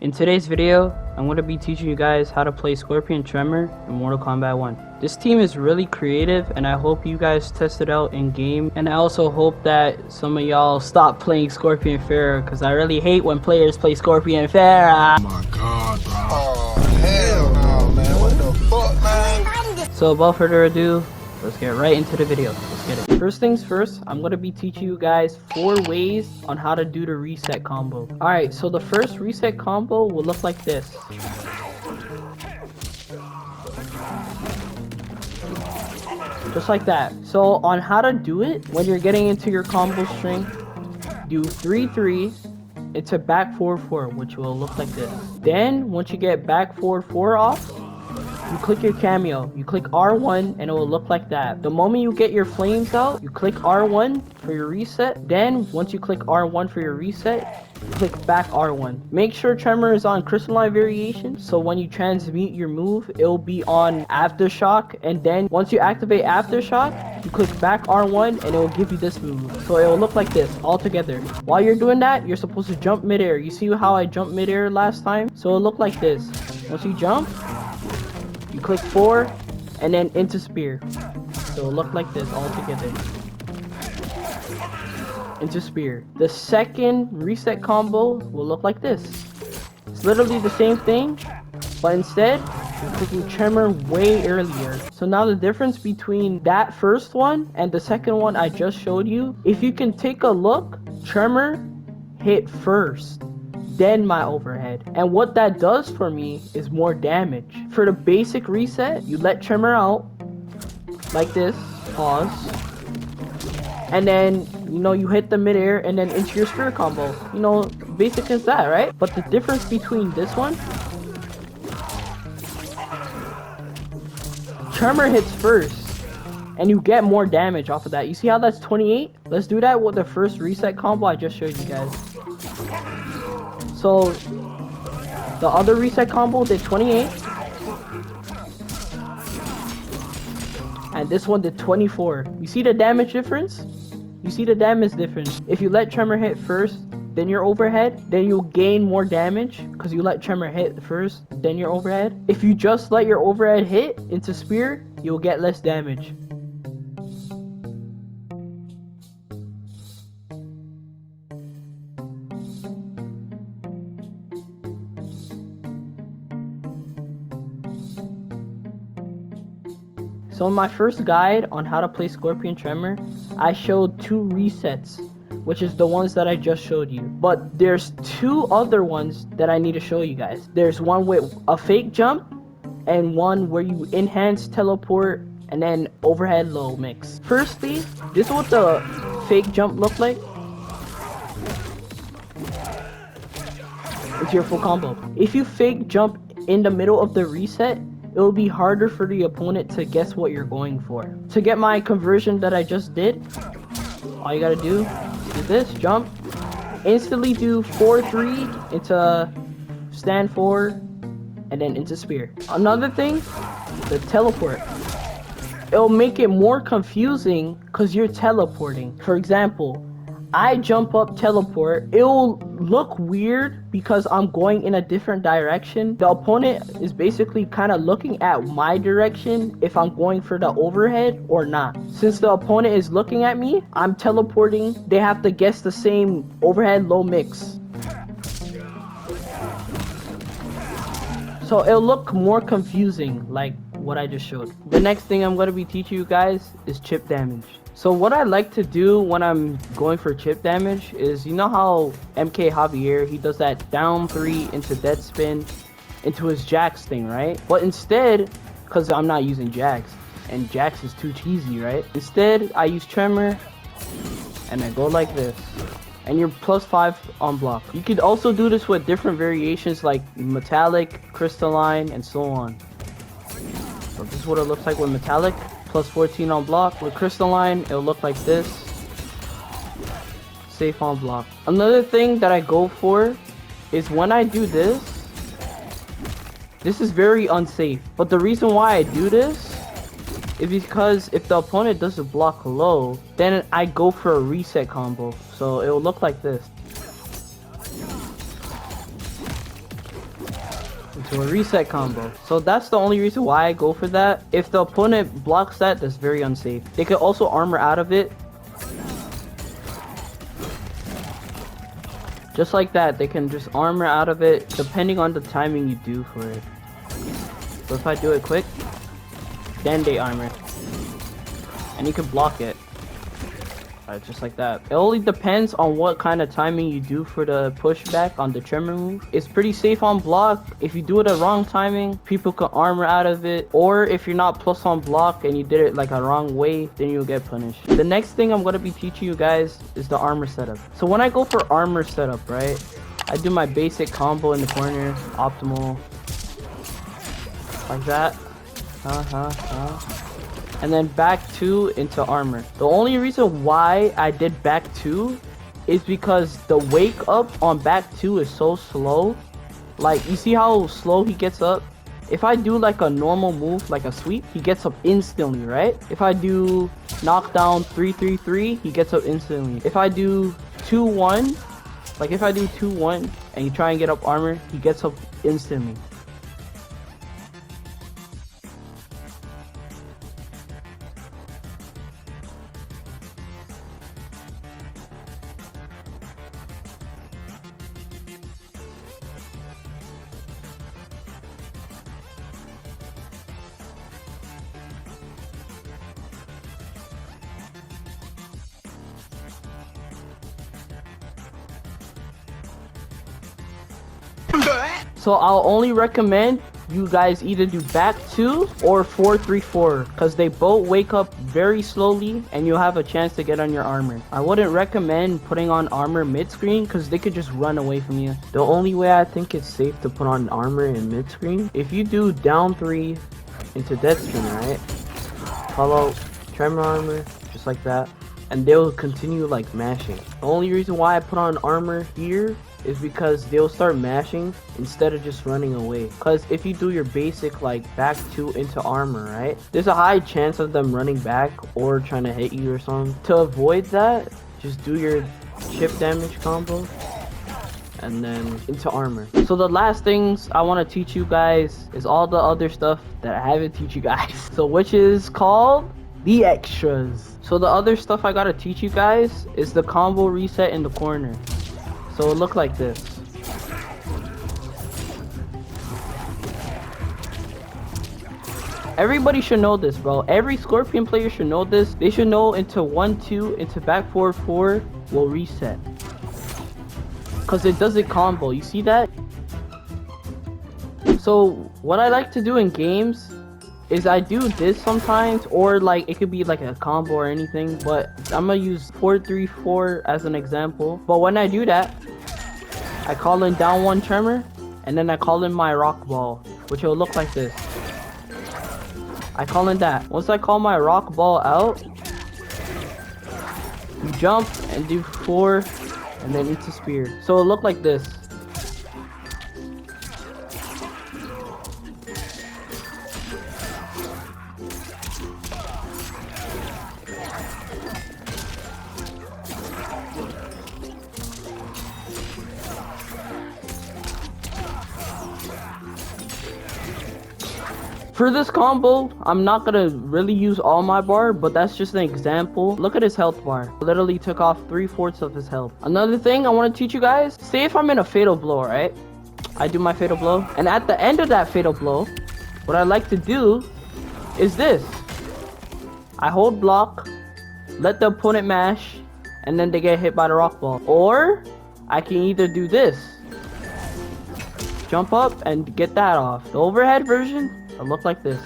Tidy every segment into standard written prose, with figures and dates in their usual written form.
In today's video, I'm going to be teaching you guys how to play Scorpion Tremor in Mortal Kombat 1. This team is really creative and I hope you guys test it out in game. And I also hope that some of y'all stop playing Scorpion Ferra because I really hate when players play Scorpion Ferra. Oh my god, bro. Oh, hell no, man. What the fuck, man? So without further ado, let's get right into the video. Let's get it. First things first, I'm going to be teaching you guys 4 ways on how to do the reset combo. Alright, so the first reset combo will look like this. Just like that. So on how to do it, when you're getting into your combo string, do 3-3 into back forward 4, which will look like this. Then once you get back forward 4 off, you click your cameo, you click R1 and it will look like that. The moment you get your flames out, you click R1 for your reset. Then once you click R1 for your reset, click back R1. Make sure Tremor is on crystalline variation, so when you transmute your move, it will be on aftershock. And then once you activate aftershock, you click back R1 and it will give you this move. So it will look like this all together. While you're doing that, you're supposed to jump midair. You see how I jumped midair last time? So it'll look like this. Once you jump, you click 4 and then into spear. So it'll look like this all together. Into spear. The second reset combo will look like this. It's literally the same thing, but instead you're clicking Tremor way earlier. So now the difference between that first one and the second one I just showed you, if you can take a look, Tremor hit first, then my overhead. And what that does for me is more damage. For the basic reset, you let Tremor out like this, pause, and then you hit the midair and then into your spear combo. Basic as that, right? But the difference between this one, Tremor hits first and you get more damage off of that. You see how that's 28? Let's do that with the first reset combo I just showed you guys. So the other reset combo did 28 and this one did 24. You see the damage difference? You see the damage difference. If you let Tremor hit first, then your overhead, then you'll gain more damage because you let Tremor hit first, then your overhead. If you just let your overhead hit into spear, you'll get less damage. So in my first guide on how to play Scorpion Tremor, I showed 2 resets, which is the ones that I just showed you. But there's 2 other ones that I need to show you guys. There's one with a fake jump and one where you enhance teleport and then overhead low mix. Firstly, this is what the fake jump looked like. It's your full combo. If you fake jump in the middle of the reset, it will be harder for the opponent to guess what you're going for. To get my conversion that I just did, all you gotta do is this, jump, instantly do 4-3 into stand 4, and then into spear. Another thing, the teleport. It'll make it more confusing because you're teleporting. For example, I jump up teleport, it'll look weird because I'm going in a different direction. The opponent is basically kind of looking at my direction if I'm going for the overhead or not. Since the opponent is looking at me, I'm teleporting, they have to guess the same overhead low mix. So it'll look more confusing like what I just showed. The next thing I'm going to be teaching you guys is chip damage. So what I like to do when I'm going for chip damage is, you know how MK Javier, he does that down 3 into dead spin into his Jax thing, right? But instead, because I'm not using Jax and Jax is too cheesy, right? Instead, I use Tremor and I go like this. And you're +5 on block. You could also do this with different variations like metallic, crystalline, and so on. So this is what it looks like with metallic. +14 on block. With crystalline, it'll look like this. Safe on block. Another thing that I go for is when I do this, this is very unsafe. But the reason why I do this is because if the opponent does a block low, then I go for a reset combo. So it will look like this. into a reset combo. So that's the only reason why I go for that. If the opponent blocks that, that's very unsafe. They could also armor out of it. Just like that, they can just armor out of it depending on the timing you do for it. So if I do it quick, then they armor. And you can block it. Just like that. It only depends on what kind of timing you do for the pushback on the Tremor move. It's pretty safe on block. If you do it at wrong timing, people can armor out of it. Or if you're not plus on block and you did it like a wrong way, then you'll get punished. The next thing I'm going to be teaching you guys is the armor setup. So when I go for armor setup, right, I do my basic combo in the corner, optimal, like that. And then back 2 into armor. The only reason why I did back 2 is because the wake up on back 2 is so slow. Like, you see how slow he gets up? If I do like a normal move, like a sweep, he gets up instantly, right? If I do knockdown 3-3-3, he gets up instantly. If I do 2-1, like if I do 2-1 and you try and get up armor, he gets up instantly. So I'll only recommend you guys either do back 2 or 4-3-4 because they both wake up very slowly and you'll have a chance to get on your armor. I wouldn't recommend putting on armor mid-screen because they could just run away from you. The only way I think it's safe to put on armor in mid-screen, if you do down 3 into dead screen, right? Follow Tremor armor, just like that, and they'll continue like mashing. The only reason why I put on armor here is because they'll start mashing instead of just running away. Because if you do your basic like back 2 into armor, right, there's a high chance of them running back or trying to hit you or something. To avoid that, just do your chip damage combo and then into armor. So the last things I want to teach you guys is all the other stuff that I haven't teach you guys. So which is called the extras. So the other stuff I gotta teach you guys is the combo reset in the corner. So it look like this. Everybody should know this, bro. Every Scorpion player should know this. They should know into 1-2 into back 4-4 will reset. Cause it does it combo. You see that? So what I like to do in games is I do this sometimes, or like it could be like a combo or anything, but I'm gonna use 4-3-4 as an example. But when I do that, I call in down 1 Tremor and then I call in my rock ball, which will look like this. I call in that. Once I call my rock ball out, you jump and do 4 and then into spear. So it'll look like this. For this combo, I'm not gonna really use all my bar, but that's just an example. Look at his health bar. Literally took off 3/4 of his health. Another thing I want to teach you guys, say if I'm in a fatal blow, right? I do my fatal blow, and at the end of that fatal blow, what I like to do is this. I hold block, let the opponent mash, and then they get hit by the rock ball. Or I can either do this. Jump up and get that off. The overhead version, it'll look like this.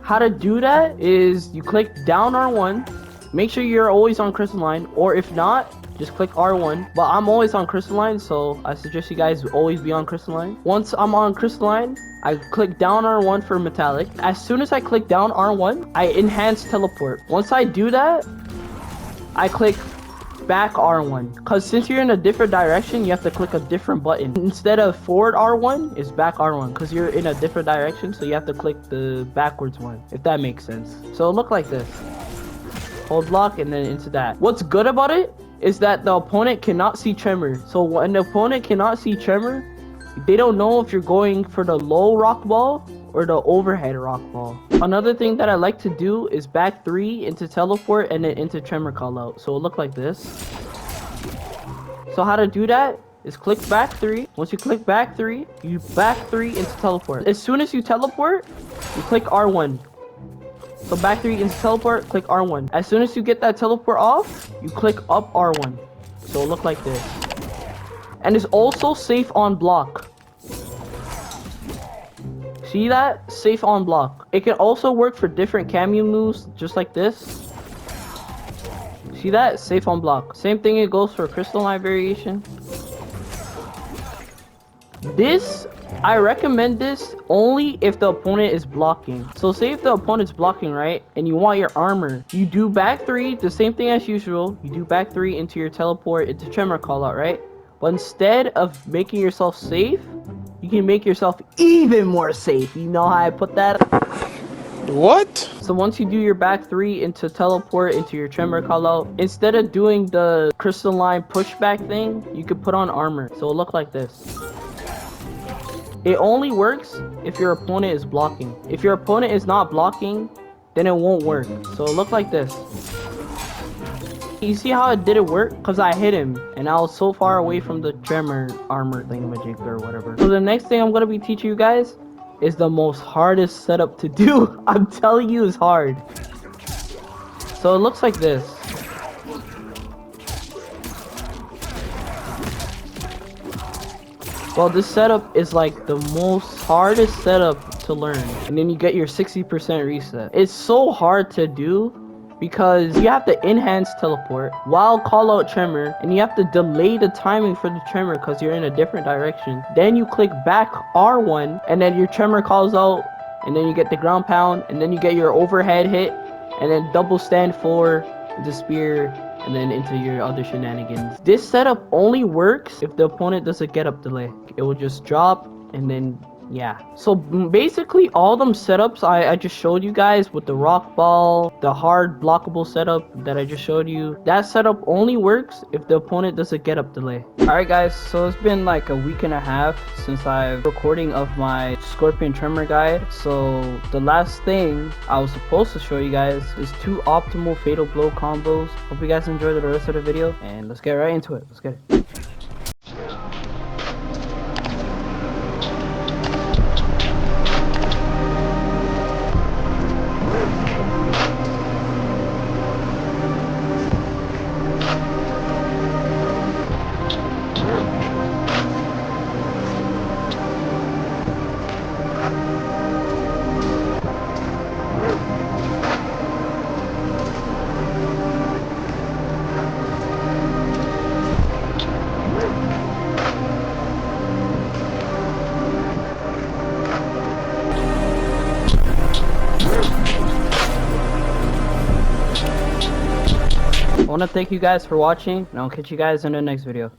How to do that is you click down R1. Make sure you're always on crystalline, or if not, just click R1. But I'm always on crystalline, so I suggest you guys always be on crystalline. Once I'm on crystalline, I click down R1 for metallic. As soon as I click down R1, I enhance teleport. Once I do that, I click back R1, because since you're in a different direction, you have to click a different button. Instead of forward R1, it's back R1, because you're in a different direction, so you have to click the backwards one, if that makes sense. So it'll look like this. Hold block and then into that. What's good about it is that the opponent cannot see Tremor. So when the opponent cannot see Tremor, they don't know if you're going for the low rock ball or the overhead rock ball. Another thing that I like to do is back 3 into teleport and then into tremor call out. So it'll look like this. So how to do that is click back 3. Once you click back 3, you back 3 into teleport. As soon as you teleport, you click R1. So back 3 into teleport, click R1. As soon as you get that teleport off, you click up R1. So it'll look like this. And it's also safe on block. See that? Safe on block. It can also work for different cameo moves, just like this. See that? Safe on block. Same thing, it goes for crystalline variation. This, I recommend this only if the opponent is blocking. So say if the opponent's blocking, right, and you want your armor, you do back 3, the same thing as usual. You do back 3 into your teleport, into tremor call out, right? But instead of making yourself safe, you can make yourself even more safe. You know how I put that? What? So once you do your back 3 into teleport, into your tremor call out, instead of doing the crystalline pushback thing, you could put on armor. So it'll look like this. It only works if your opponent is blocking. If your opponent is not blocking, then it won't work. So it'll look like this. You see how it didn't work? Because I hit him and I was so far away from the tremor armor thingamajig or whatever. So the next thing I'm going to be teaching you guys is the most hardest setup to do. I'm telling you, it's hard. So it looks like this. Well, this setup is like the most hardest setup to learn. And then you get your 60% reset. It's so hard to do because you have to enhance teleport while call out tremor, and you have to delay the timing for the tremor because you're in a different direction. Then you click back R1 and then your tremor calls out, and then you get the ground pound, and then you get your overhead hit, and then double stand for the spear, and then into your other shenanigans. This setup only works if the opponent doesn't get up delay. It will just drop, and then yeah. So basically all them setups I just showed you guys with the rock ball, the hard blockable setup that I just showed you, that setup only works if the opponent doesn't get up delay. Alright guys, so it's been like a week and a half since I've recording of my Scorpion Tremor guide. So the last thing I was supposed to show you guys is 2 optimal fatal blow combos. Hope you guys enjoyed the rest of the video, and let's get right into it. Let's get it. I want to thank you guys for watching, and I'll catch you guys in the next video.